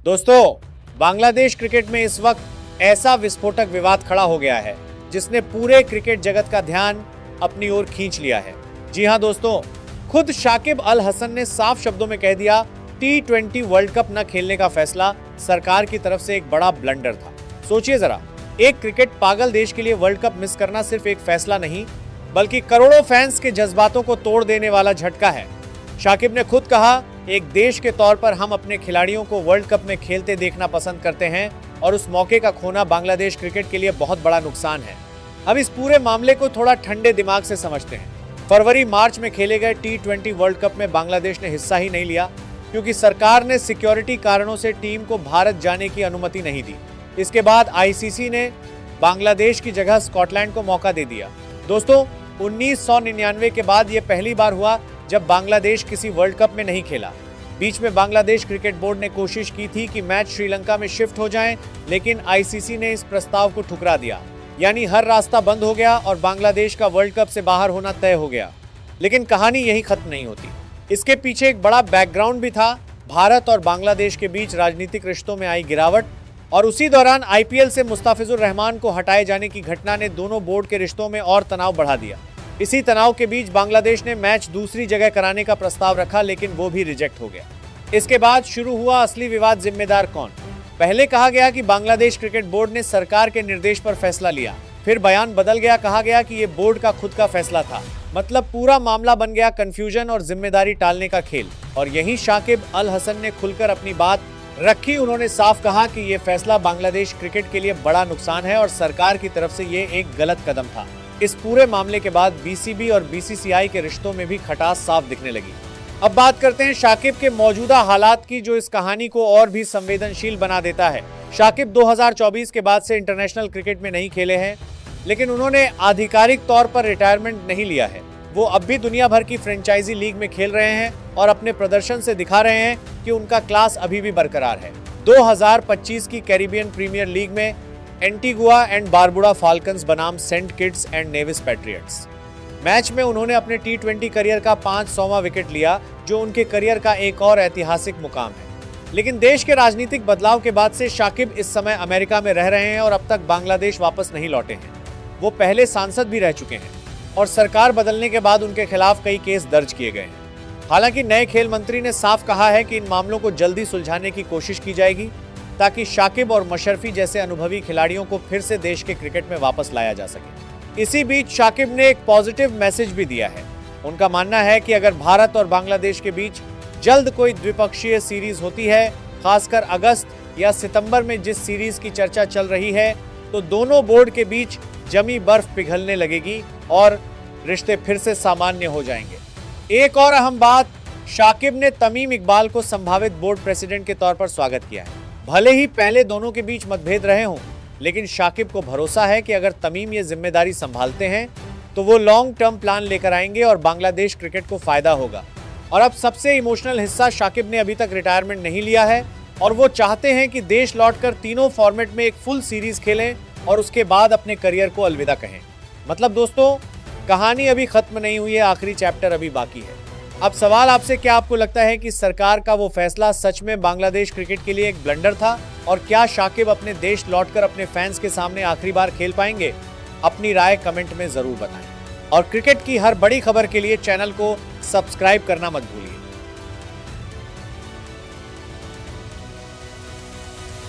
दोस्तों, बांग्लादेश क्रिकेट में इस वक्त ऐसा विस्फोटक विवाद खड़ा हो गया है जिसने पूरे क्रिकेट जगत का ध्यान अपनी ओर खींच लिया है। जी हां दोस्तों, खुद शाकिब अल हसन ने साफ शब्दों में कह दिया T20 वर्ल्ड कप न खेलने का फैसला सरकार की तरफ से एक बड़ा ब्लंडर था। सोचिए जरा, एक क्रिकेट पागल देश के लिए वर्ल्ड कप मिस करना सिर्फ एक फैसला नहीं बल्कि करोड़ों फैंस के जज्बातों को तोड़ देने वाला झटका है। शाकिब ने खुद कहा, एक देश के तौर पर हम अपने खिलाड़ियों को वर्ल्ड कप में खेलते देखना पसंद करते हैं और उस मौके का खोना बांग्लादेश क्रिकेट के लिए बहुत बड़ा नुकसान है। अब इस पूरे मामले को थोड़ा ठंडे दिमाग से समझते हैं। फरवरी मार्च में खेले गए T20 वर्ल्ड कप में बांग्लादेश ने हिस्सा ही नहीं लिया क्योंकि सरकार ने सिक्योरिटी कारणों से टीम को भारत जाने की अनुमति नहीं दी। इसके बाद ICC ने बांग्लादेश की जगह स्कॉटलैंड को मौका दे दिया। दोस्तों, 1999 के बाद यह पहली बार हुआ जब बांग्लादेश किसी वर्ल्ड कप में नहीं खेला। बीच में बांग्लादेश क्रिकेट बोर्ड ने कोशिश की थी कि मैच श्रीलंका में शिफ्ट हो जाएं, लेकिन ICC ने इस प्रस्ताव को ठुकरा दिया। यानी हर रास्ता बंद हो गया और बांग्लादेश का वर्ल्ड कप से बाहर होना तय हो गया। लेकिन कहानी यही खत्म नहीं होती। इसके पीछे एक बड़ा बैकग्राउंड भी था। भारत और बांग्लादेश के बीच राजनीतिक रिश्तों में आई गिरावट और उसी दौरान IPL से मुस्तफिजुर रहमान को हटाए जाने की घटना ने दोनों बोर्ड के रिश्तों में और तनाव बढ़ा दिया। इसी तनाव के बीच बांग्लादेश ने मैच दूसरी जगह कराने का प्रस्ताव रखा, लेकिन वो भी रिजेक्ट हो गया। इसके बाद शुरू हुआ असली विवाद, जिम्मेदार कौन। पहले कहा गया कि बांग्लादेश क्रिकेट बोर्ड ने सरकार के निर्देश पर फैसला लिया, फिर बयान बदल गया, कहा गया कि ये बोर्ड का खुद का फैसला था। मतलब पूरा मामला बन गया कंफ्यूजन और जिम्मेदारी टालने का खेल। और यही शाकिब अल हसन ने खुलकर अपनी बात रखी। उन्होंने साफ कहा कि ये फैसला बांग्लादेश क्रिकेट के लिए बड़ा नुकसान है और सरकार की तरफ से ये एक गलत कदम था। इस पूरे मामले के बाद BCB और BCCI के रिश्तों में भी खटास साफ दिखने लगी। अब बात करते हैं शाकिब के मौजूदा हालात की, जो इस कहानी को और भी संवेदनशील बना देता है। शाकिब 2024 के बाद से इंटरनेशनल क्रिकेट में नहीं खेले हैं, लेकिन उन्होंने आधिकारिक तौर पर रिटायरमेंट नहीं लिया है। वो अब भी दुनिया भर की फ्रेंचाइजी लीग में खेल रहे हैं और अपने प्रदर्शन से दिखा रहे हैं कि उनका क्लास अभी भी बरकरार है। 2025 की कैरिबियन प्रीमियर लीग में एंटीगुआ एंड बारबुडा फाल्कन्स बनाम Saint Kitts and Nevis Patriots match में उन्होंने अपने T20 करियर का 500वां विकेट लिया, जो उनके करियर का एक और ऐतिहासिक मुकाम है। लेकिन देश के राजनीतिक बदलाव के बाद से शाकिब इस समय अमेरिका में रह रहे हैं और अब तक बांग्लादेश वापस नहीं लौटे हैं। वो पहले सांसद भी रह चुके हैं और सरकार बदलने के बाद उनके खिलाफ कई केस दर्ज किए गए हैं। हालांकि नए खेल मंत्री ने साफ कहा है कि इन मामलों को जल्दी सुलझाने की कोशिश की जाएगी ताकि शाकिब और मशरफी जैसे अनुभवी खिलाड़ियों को फिर से देश के क्रिकेट में वापस लाया जा सके। इसी बीच शाकिब ने एक पॉजिटिव मैसेज भी दिया है। उनका मानना है कि अगर भारत और बांग्लादेश के बीच जल्द कोई द्विपक्षीय सीरीज होती है, खासकर अगस्त या सितंबर में जिस सीरीज की चर्चा चल रही है, तो दोनों बोर्ड के बीच जमी बर्फ पिघलने लगेगी और रिश्ते फिर से सामान्य हो जाएंगे। एक और अहम बात, शाकिब ने तमीम इकबाल को संभावित बोर्ड प्रेसिडेंट के तौर पर स्वागत किया है। भले ही पहले दोनों के बीच मतभेद रहे हों, लेकिन शाकिब को भरोसा है कि अगर तमीम ये जिम्मेदारी संभालते हैं तो वो लॉन्ग टर्म प्लान लेकर आएंगे और बांग्लादेश क्रिकेट को फायदा होगा। और अब सबसे इमोशनल हिस्सा, शाकिब ने अभी तक रिटायरमेंट नहीं लिया है और वो चाहते हैं कि देश लौटकर तीनों फॉर्मेट में एक फुल सीरीज खेलें और उसके बाद अपने करियर को अलविदा कहें। मतलब दोस्तों, कहानी अभी खत्म नहीं हुई है, आखिरी चैप्टर अभी बाकी है। अब सवाल आपसे, क्या आपको लगता है कि सरकार का वो फैसला सच में बांग्लादेश क्रिकेट के लिए एक ब्लंडर था? और क्या शाकिब अपने देश लौटकर अपने फैंस के सामने आखिरी बार खेल पाएंगे? अपनी राय कमेंट में जरूर बताएं और क्रिकेट की हर बड़ी खबर के लिए चैनल को सब्सक्राइब करना मत भूलें।